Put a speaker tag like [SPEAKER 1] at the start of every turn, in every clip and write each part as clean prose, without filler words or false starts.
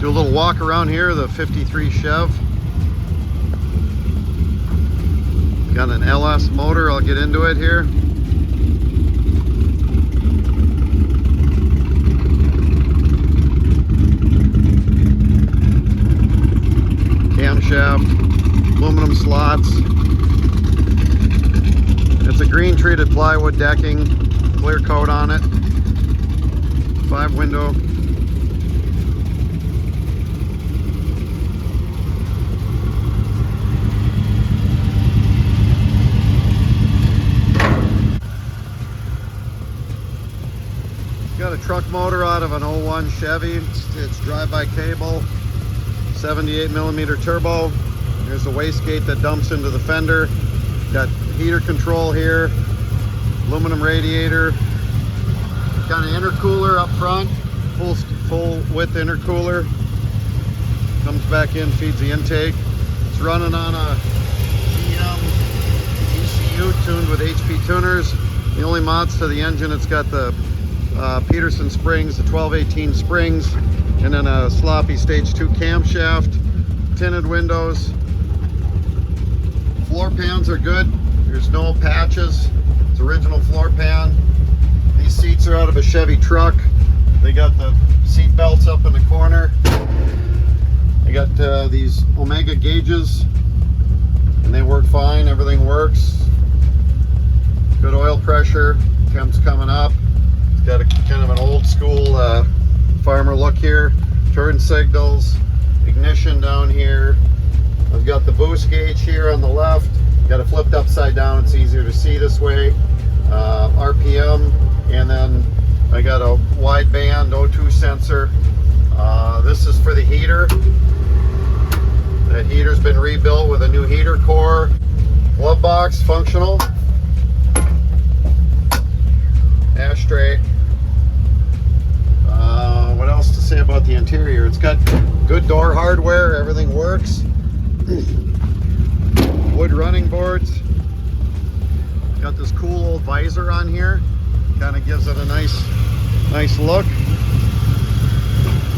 [SPEAKER 1] Do a little walk around here, the 53 Chev. Got an LS motor, I'll get into it here. Camshaft, aluminum slots. It's a green treated plywood decking, clear coat on it, 5 window. Got a truck motor out of an 01 Chevy. It's drive-by cable, 78mm turbo. There's a wastegate that dumps into the fender. Got heater control here, aluminum radiator. Got an intercooler up front, full width intercooler. Comes back in, feeds the intake. It's running on a GM ECU tuned with HP tuners. The only mods to the engine, it's got the Peterson springs, the 1218 springs, and then a sloppy stage 2 camshaft, tinted windows. Floor pans are good. There's no patches. It's original floor pan. These seats are out of a Chevy truck. They got the seat belts up in the corner. I got these Omega gauges, and they work fine. Everything works. Good oil pressure. Temps coming up. It's got a kind of an old school farmer look here. Turn signals, ignition down here. I've got the boost gauge here on the left. Got it flipped upside down. It's easier to see this way. RPM, and then I got a wideband O2 sensor. This is for the heater. That heater's been rebuilt with a new heater core. Glove box functional. Ashtray. What else to say about the interior? It's got good door hardware. Everything works. Wood running boards. Got this cool old visor on here. Kind of gives it a nice look.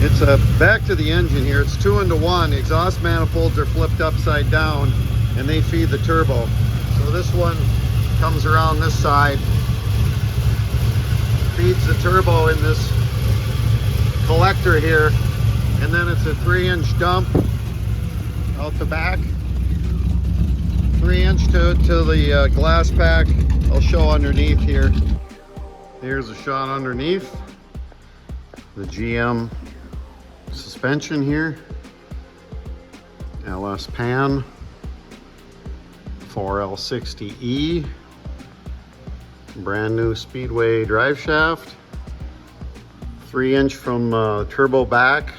[SPEAKER 1] It's back to the engine here. It's 2-into-1. The exhaust manifolds are flipped upside down, and they feed the turbo. So this one comes around this side, feeds the turbo in this collector here, and then it's a 3-inch dump out the back. 3-inch to the glass pack. I'll show underneath here. Here's a shot underneath. The GM suspension here. LS pan. 4L60E. Brand new Speedway drive shaft. 3-inch from turbo back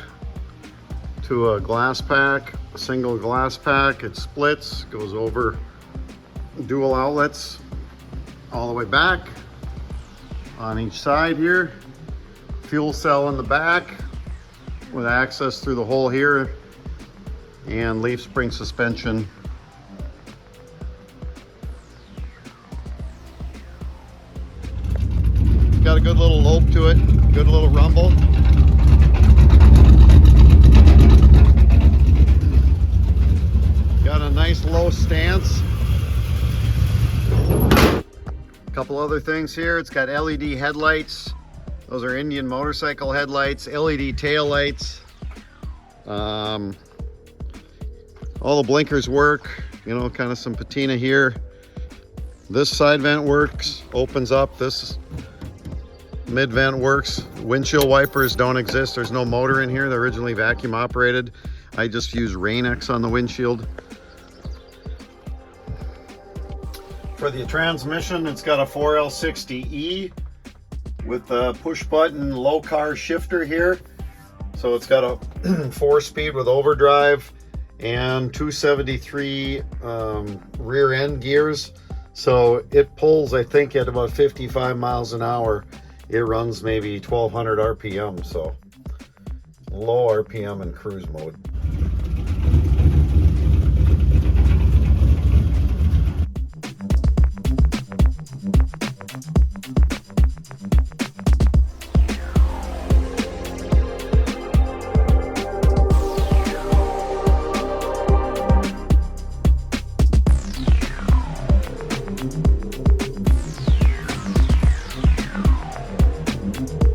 [SPEAKER 1] to a glass pack. A single glass pack. It splits, goes over dual outlets all the way back on each side here. Fuel cell in the back with access through the hole here, and leaf spring suspension. Got a good little lope to it, good little rumble. Got a nice low stance. A couple other things here. It's got LED headlights. Those are Indian motorcycle headlights. LED tail lights. All the blinkers work. You know, kind of some patina here. This side vent works, opens up. This mid vent works. Windshield wipers don't exist. There's no motor in here. They're originally vacuum operated. I just use Rain-X on the windshield. For the transmission, it's got a 4L60E with a push button low car shifter here. So it's got a 4-speed with overdrive and 273 rear end gears. So it pulls, I think, at about 55 miles an hour. It runs maybe 1200 RPM, so low RPM in cruise mode. it.